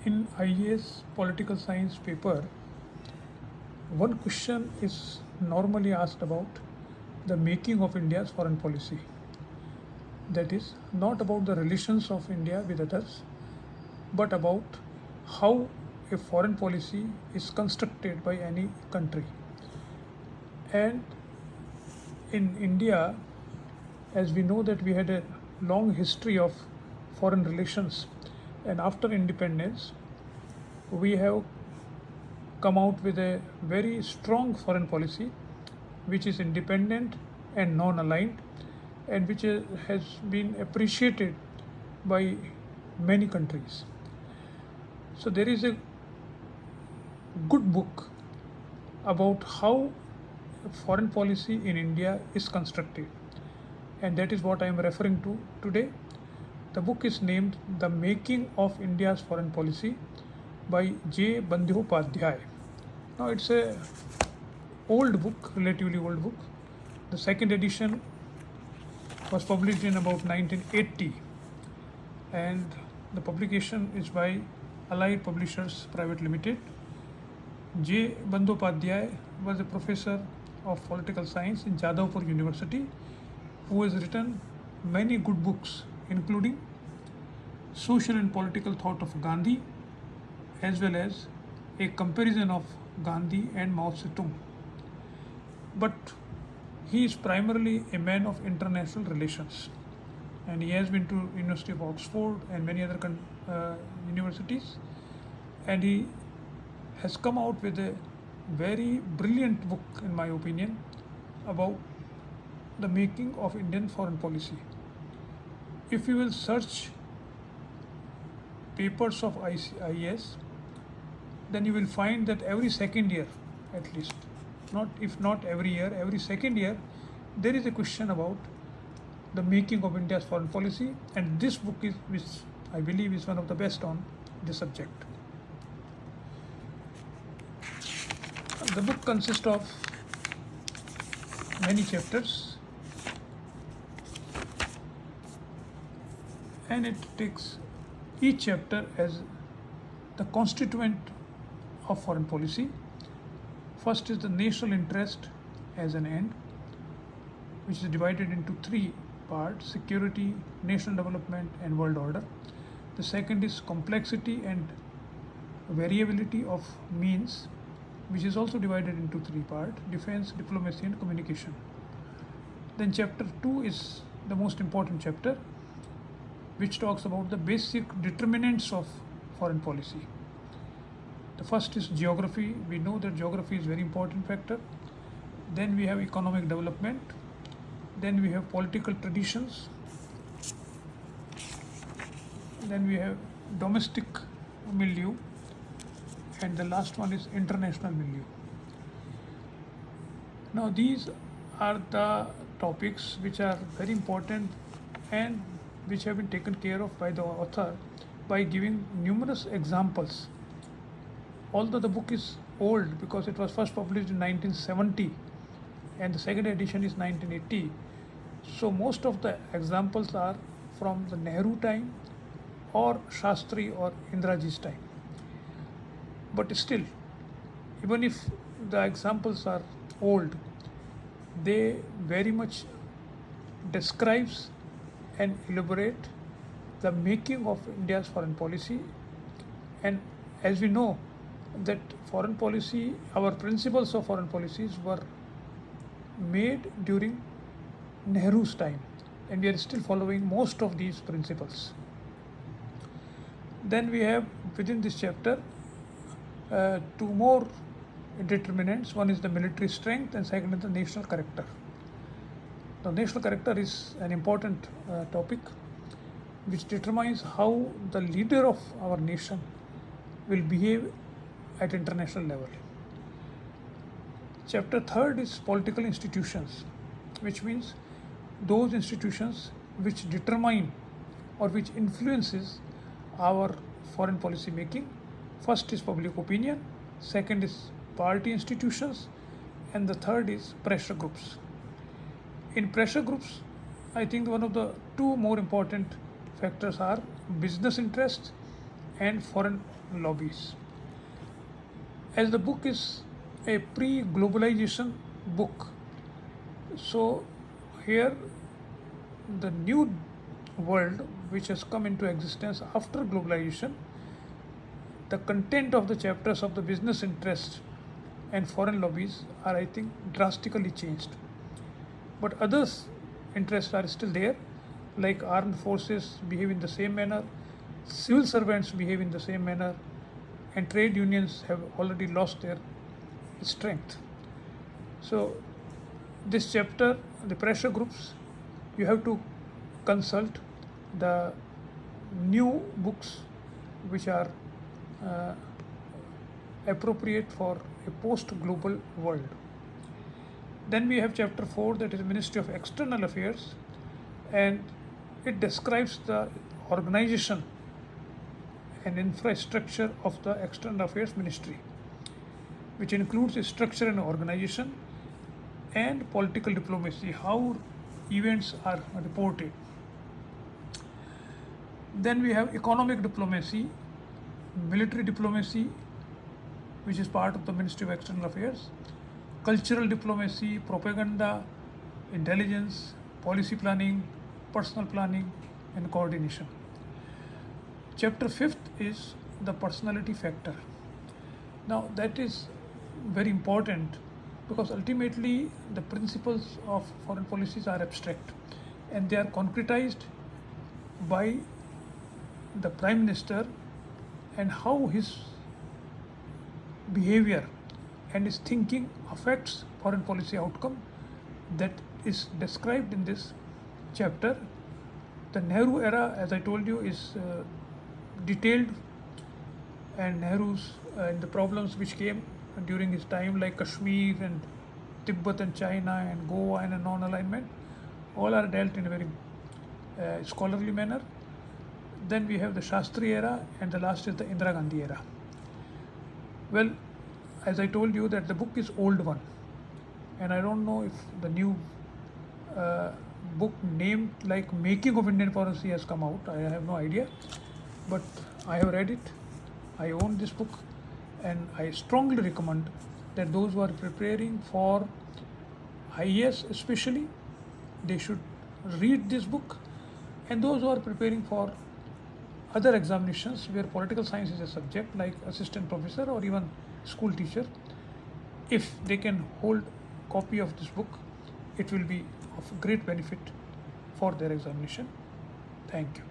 In IAS political science paper, one question is normally asked about the making of India's foreign policy. That is, not about the relations of India with others, but about how a foreign policy is constructed by any country. And in India, as we know that we had a long history of foreign relations, and after independence, we have come out with a very strong foreign policy which is independent and non-aligned, and which has been appreciated by many countries. So there is a good book about how foreign policy in India is constructed, and that is what I am referring to today. The book is named The Making of India's Foreign Policy by J. Bandyopadhyay. Now it's a old book, relatively old book. The second edition was published in about 1980, and the publication is by Allied Publishers Private Limited. J. Bandyopadhyay was a professor of political science in Jadavpur University, who has written many good books, including Social and Political Thought of Gandhi, as well as a comparison of Gandhi and Mao Zedong. But he is primarily a man of international relations, and he has been to University of Oxford and many other universities, and he has come out with a very brilliant book, in my opinion, about the making of Indian foreign policy. If you will search papers of IAS, then you will find that every second year, at least, not every year, every second year, there is a question about the making of India's foreign policy, and this book is, which I believe is one of the best on this subject. The book consists of many chapters, and it takes each chapter as the constituent of foreign policy. First is the national interest as an end, which is divided into three parts: security, national development, and world order. The second is complexity and variability of means, which is also divided into three parts: defense, diplomacy, and communication. Then chapter 2 is the most important chapter, which talks about the basic determinants of foreign policy. The first is geography. We know that geography is a very important factor. Then we have economic development. Then we have political traditions. Then we have domestic milieu. And the last one is international milieu. Now these are the topics which are very important and which have been taken care of by the author by giving numerous examples. Although the book is old because it was first published in 1970 and the second edition is 1980, so most of the examples are from the Nehru time or Shastri or Indiraji's time. But still, even if the examples are old, they very much describes and elaborate the making of India's foreign policy. And as we know that foreign policy, our principles of foreign policies were made during Nehru's time, and we are still following most of these principles. Then we have within this chapter two more determinants. One is the military strength and second is the national character. The national character is an important topic which determines how the leader of our nation will behave at international level. Chapter 3 is political institutions, which means those institutions which determine or which influences our foreign policy making. First is public opinion, second is party institutions, and the third is pressure groups. In pressure groups, I think one of the two more important factors are business interests and foreign lobbies. As the book is a pre-globalization book, so here the new world which has come into existence after globalization, the content of the chapters of the business interests and foreign lobbies are, I think, drastically changed. But others' interests are still there, like armed forces behave in the same manner, civil servants behave in the same manner, and trade unions have already lost their strength. So, this chapter, the pressure groups, you have to consult the new books which are uh, appropriate for a post-global world. Then we have chapter 4, that is Ministry of External Affairs, and it describes the organization and infrastructure of the External Affairs Ministry, which includes structure and organization and political diplomacy, how events are reported. Then we have economic diplomacy, military diplomacy, which is part of the Ministry of External Affairs, cultural diplomacy, propaganda, intelligence, policy planning, personal planning, and coordination. Chapter 5th is the personality factor. Now, that is very important because ultimately the principles of foreign policies are abstract and they are concretized by the Prime Minister and how his behavior and his thinking affects foreign policy outcome, that is described in this chapter. The Nehru era, as I told you, is detailed, and Nehru's and the problems which came during his time, like Kashmir and Tibet and China and Goa and a non-alignment, all are dealt in a very scholarly manner. Then we have the Shastri era, and the last is the Indira Gandhi era. Well, as I told you that the book is old one, and I don't know if the new book named like Making of Indian Policy has come out. I have no idea, but I have read it. I own this book, and I strongly recommend that those who are preparing for IAS especially, they should read this book, and those who are preparing for other examinations where political science is a subject, like assistant professor or even school teacher, if they can hold copy of this book, it will be of great benefit for their examination. Thank you.